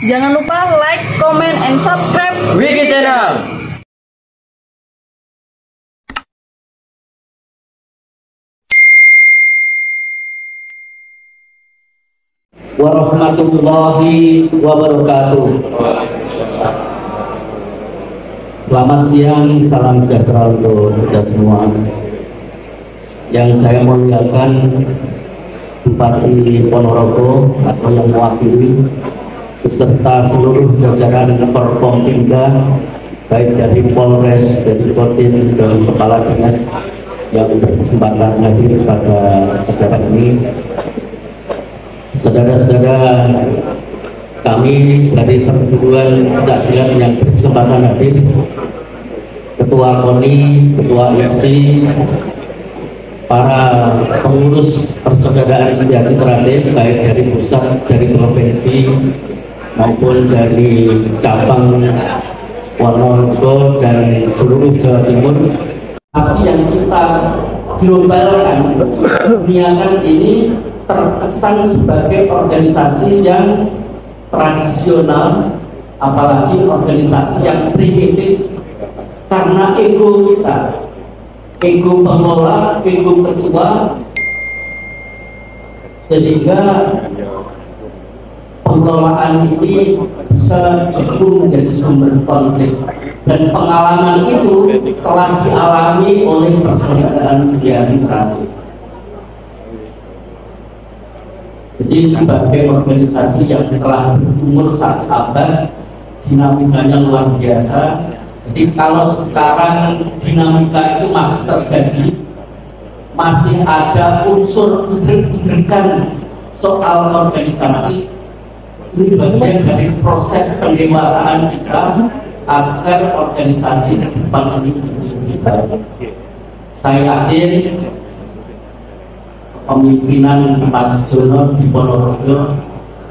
Jangan lupa like, comment, and subscribe Wiki Channel. Warahmatullahi wabarakatuh. Selamat siang, salam sejahtera untuk kita semua. Yang saya muliakan Bupati Ponorogo atau yang mewakili beserta seluruh jajaran Forkompimda, baik dari Polres, dari Kodim, dan Kepala Dinas yang berkesempatan hadir pada acara ini. Saudara-saudara kami dari perguruan pencaksilat yang berkesempatan hadir, Ketua KONI, Ketua IFSI, para pengurus persaudaraan sejati terade baik dari pusat, dari provinsi maupun dari cabang Ponorogo dan seluruh Jawa Timur. Yang kita globalkan, duniakan ini terkesan sebagai organisasi yang tradisional, apalagi organisasi yang primitif, karena ego kita, ego pengelola, ego ketua, sehingga pengelolaan ini bisa justru menjadi sumber konflik, dan pengalaman itu telah dialami oleh persaudaraan sejati terakhir. Jadi sebagai organisasi yang telah berumur 1 abad, dinamikanya luar biasa. Jadi kalau sekarang dinamika itu masih terjadi, masih ada unsur kudret-kudrekan soal organisasi, ini bagian dari proses pendewasaan kita agar organisasi ke depan ini lebih baik. Saya yakin kepemimpinan Mas Jono di Ponorogo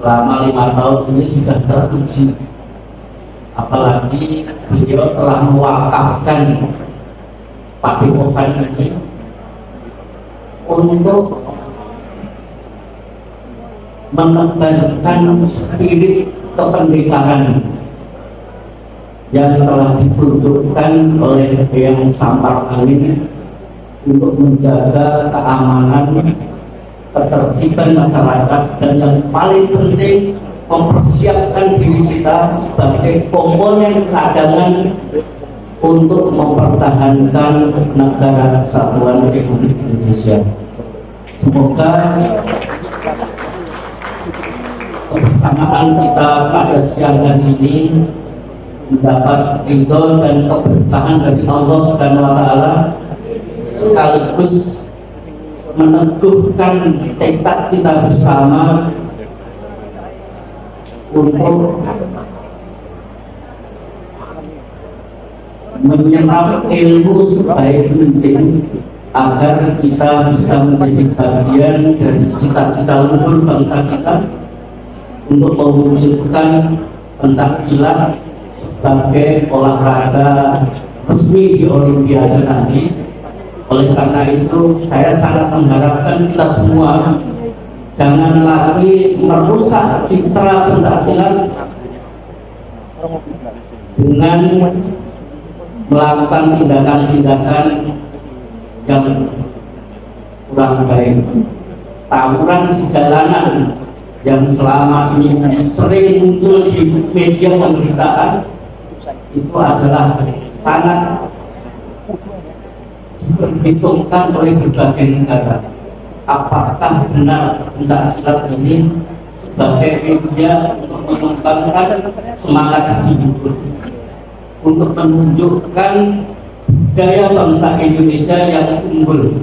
selama 5 tahun ini sudah teruji, apalagi beliau telah mewakafkan Padepokan ini untuk menebarkan spirit kependekaran yang telah diperuntukkan oleh Eyang Sampar Amin untuk menjaga keamanan, ketertiban masyarakat, dan yang paling penting mempersiapkan diri kita sebagai komponen cadangan untuk mempertahankan negara kesatuan Republik Indonesia. Semoga kebersamaan kita pada siang hari ini mendapat ridho dan keberkahan dari Allah Subhanahu wa Ta'ala, sekaligus meneguhkan tekad kita bersama untuk menyerap ilmu sebaik mungkin agar kita bisa menjadi bagian dari cita-cita luhur bangsa kita untuk mewujudkan pencaksilat sebagai olahraga resmi di Olimpiade nanti. Oleh karena itu, saya sangat mengharapkan kita semua jangan lagi merusak citra pencaksilat dengan melakukan tindakan-tindakan yang kurang baik. Tawuran di jalanan yang selama ini sering muncul di media pemberitaan itu adalah sangat diperhitungkan oleh berbagai negara. Apakah benar pencaksilat ini sebagai media untuk mengembangkan semangat hidup, untuk menunjukkan budaya bangsa Indonesia yang unggul?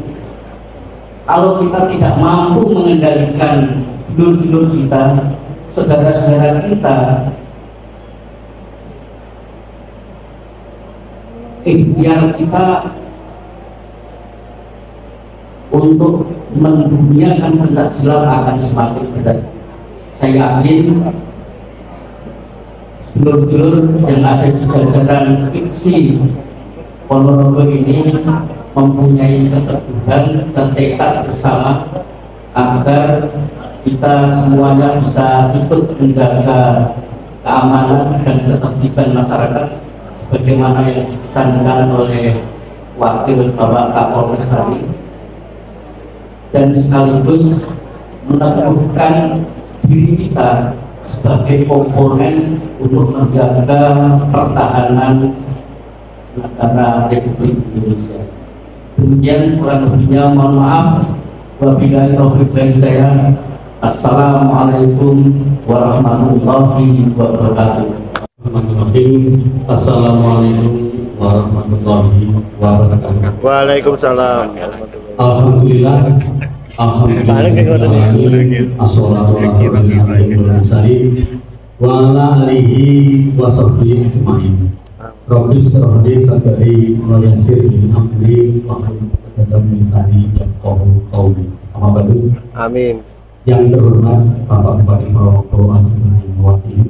Kalau kita tidak mampu mengendalikan dulur-dulur kita, saudara-saudara kita, ikhtiar kita untuk mendunia,kan pencaksilat akan semakin berat. Saya yakin dulur-dulur yang ada di jajaran fiksi Ponorogo ini mempunyai keteguhan dan tekad bersama agar kita semuanya bisa ikut menjaga keamanan dan ketertiban masyarakat sebagaimana yang dipesankan oleh Wakil Bapak Kapolres tadi, dan sekaligus meneguhkan diri kita sebagai komponen untuk menjaga pertahanan negara Republik Indonesia. Demikian kurang lebihnya, mohon maaf. Wabillahi taufiq wal hidayah. Assalamualaikum warahmatullahi wabarakatuh. Assalamualaikum warahmatullahi wabarakatuh. Waalaikumsalam. Alhamdulillah. Alhamdulillah. Assalamualaikum wa alihi wa sahbihi ajma'in. Rabbis shrahli sadri wa yassir li amri wahlul 'uqdatam min lisani yafqahu qawli. Amma ba'du. Amin. Yang terhormat Bapak Bupati Purwokerto yang mewakili,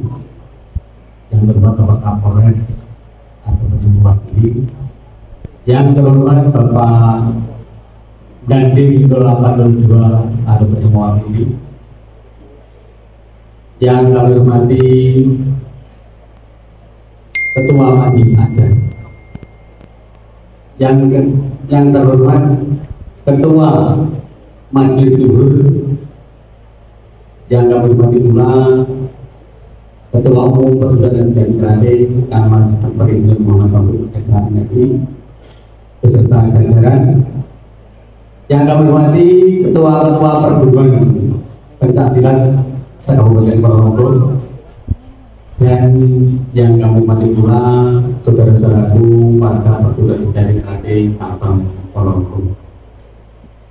yang terhormat Bapak Kapolres atau yang mewakili, yang terhormat Bapak Dandim 802 atau yang mewakili, yang kami hormati Ketua Majelis Ajar, yang terhormat Ketua Majelis Luhur, yang kami hormati pula Ketua Umum Persaudaraan Sejahtera Kang Mas Presiden Muhammad Faruk SHMSI beserta jajaran, yang kami hormati Ketua-Ketua Perguruan Pencaksilat se-Kabupaten Purwokerto, dan yang kami hormati pula saudara-saudaraku warga perguruan sejahtera Cabang Purwokerto.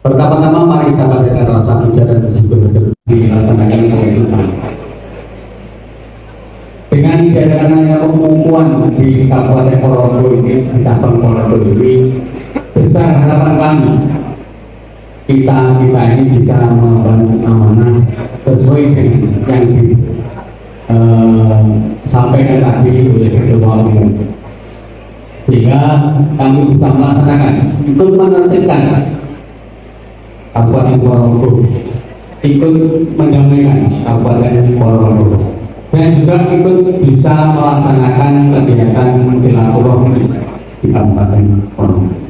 Pertama-tama mari kita panjatkan rasa puja dan bersyukur dilaksanakan kewajiban. Dengan diadakannya pengumuman di Kabupaten Purwokerto ini, di Cabang Purwokerto ini, besar harapan kami kita ini bisa membangun amanah sesuai dengan yang disampaikan tadi oleh Ketua Umum, sehingga kami bisa melaksanakan ikut menertibkan Kabupaten Purwokerto, ikut mendamaikan Kabupaten Purwokerto, dan juga ikut bisa melaksanakan kegiatan silaturahmi di Kabupaten Purwokerto.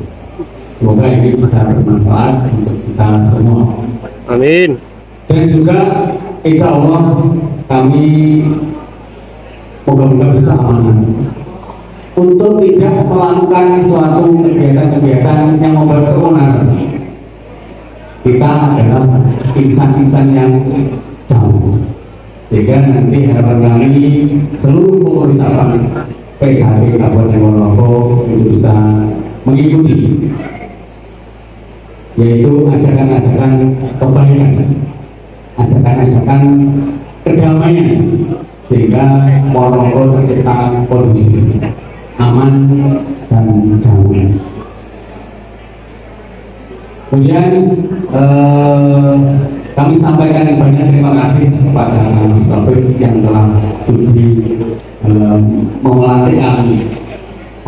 Semoga ini bisa bermanfaat untuk kita semua. Amin. Dan juga insya Allah kami moga-moga bisa amanah untuk tidak melakukan suatu kegiatan-kegiatan yang membuat keonaran. Kita adalah insan-insan yang jauh, sehingga nanti harapan kami seluruh pengurus cabang PSHB Kabupaten Purwokerto untuk bisa mengikuti, yaitu ajakan-ajakan kebaikan, ajakan-ajakan kedamaian, sehingga Purwokerto tercipta kondusif, aman dan damai. Kemudian kami sampaikan banyak terima kasih kepada Mas Taufik yang telah sudi melatih kami,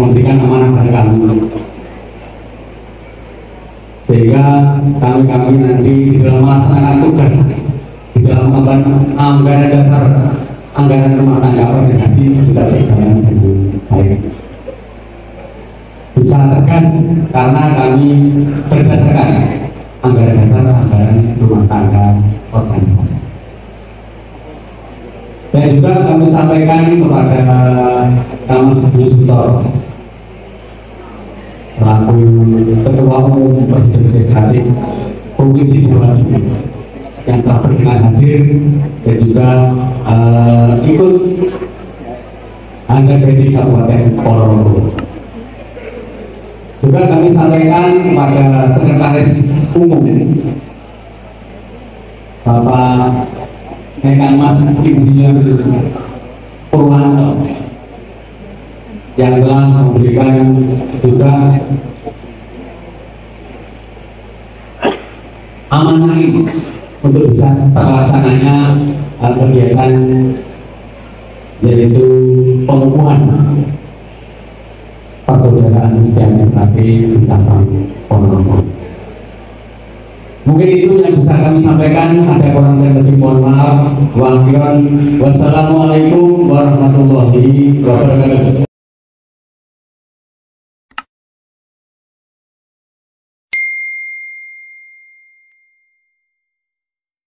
memberikan amanah pada kami, sehingga kami nanti di dalam melaksanakan tugas di dalam anggaran dasar, anggaran rumah tangga organisasi bisa berjalan dengan baik, bisa tegas karena kami berdasarkan anggaran dasar, anggaran rumah tangga organisasi. Dan juga kami sampaikan kepada Kang Sutor selaku Ketua Umum Presiden Federatif Provinsi Jawa Timur yang telah berkenan hadir dan juga ikut anggaran dari Kabupaten Purwokerto. Juga kami sampaikan kepada Sekretaris Umum Bapak Dekan Mas Insinyur Purwanto yang telah memberikan juga amanah ini untuk bisa terlaksananya kegiatan, yaitu pengukuhan persaudaraan sejahtera di Cabang Purwokerto. Mungkin itu yang bisa kami sampaikan. Ada kurang dan lebih mohon maaf. Wassalamualaikum warahmatullahi warahmatullahi wabarakatuh.